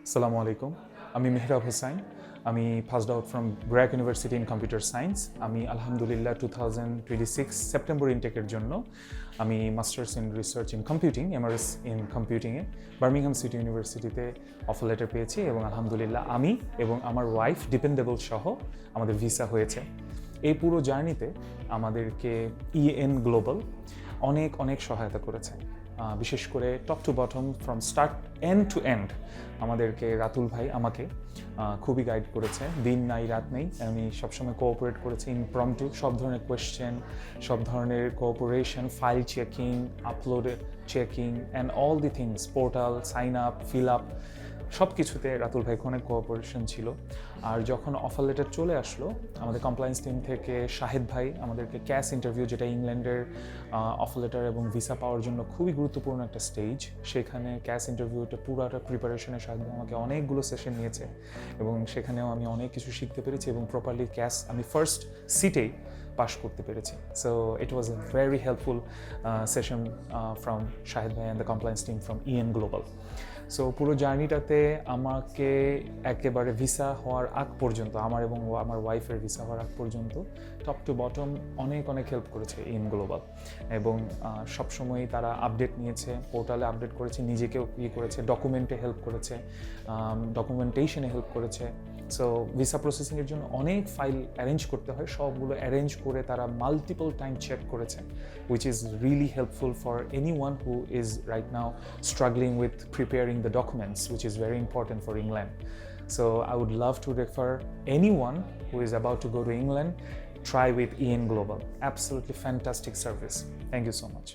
Assalamu alaikum. আমি মেহরাব হোসাইন। আমি passed out from BRAC university in computer science. আমি আলহামদুলিল্লাহ 2026 সেপ্টেম্বর ইনটেকের জন্য আমি masters in research in computing, MRS in কম্পিউটিংয়ে বার্মিংহাম সিটি ইউনিভার্সিটিতে অফার লেটার পেয়েছি এবং আলহামদুলিল্লাহ আমি এবং আমার ওয়াইফ ডিপেন্ডেবল সহ আমাদের ভিসা হয়েছে। এই পুরো জার্নিতে আমাদেরকে ইএন গ্লোবাল অনেক সহায়তা করেছে, বিশেষ করে top to bottom from start end to end আমাদেরকে রাতুল ভাই আমাকে খুবই গাইড করেছে। দিন নাই রাত নেই আমি সবসময় কোঅপারেট করেছি ইমপ্রম্পটু, সব ধরনের কোয়েশ্চেন, সব ধরনের cooperation, file checking, upload checking and all the things, portal, sign up, fill up, সব কিছুতে রাতুল ভাই অনেক কোঅপারেশন ছিল। আর যখন অফার লেটার চলে আসলো আমাদের কমপ্লায়েন্স টিম থেকে শাহেদ ভাই আমাদেরকে ক্যাশ ইন্টারভিউ, যেটা ইংল্যান্ডের অফার লেটার এবং ভিসা পাওয়ার জন্য খুবই গুরুত্বপূর্ণ একটা স্টেজ, সেখানে ক্যাশ ইন্টারভিউটা পুরোটা প্রিপারেশনে শাহেদ ভাই আমাকে অনেকগুলো সেশন নিয়েছে এবং সেখানেও আমি অনেক কিছু শিখতে পেরেছি এবং প্রপারলি ক্যাশ আমি ফার্স্ট সিটেই পাস করতে পেরেছি। So it was a very helpful session from Shahed ভাই and the compliance team from EN Global. So পুরো জার্নিটাতে আমাকে একেবারে ভিসা হওয়ার আগ পর্যন্ত, আমার এবং আমার ওয়াইফের ভিসা হওয়ার আগ পর্যন্ত টপ টু বটম অনেক হেল্প করেছে ইন গ্লোবাল এবং সবসময়ই তারা আপডেট নিয়েছে, পোর্টালে আপডেট করেছে, নিজেকেও করেছে, ডকুমেন্টে হেল্প করেছে, ডকুমেন্টেশনে হেল্প করেছে। সো ভিসা প্রসেসিংয়ের জন্য অনেক ফাইল অ্যারেঞ্জ করতে হয়, সবগুলো অ্যারেঞ্জ করে তারা মাল্টিপল টাইম চেক করেছে, which is really helpful for anyone who is right now struggling with preparing the documents, which is very important for England. So I would love to refer anyone who is about to go to England, try with EN Global. Absolutely fantastic service. Thank you so much.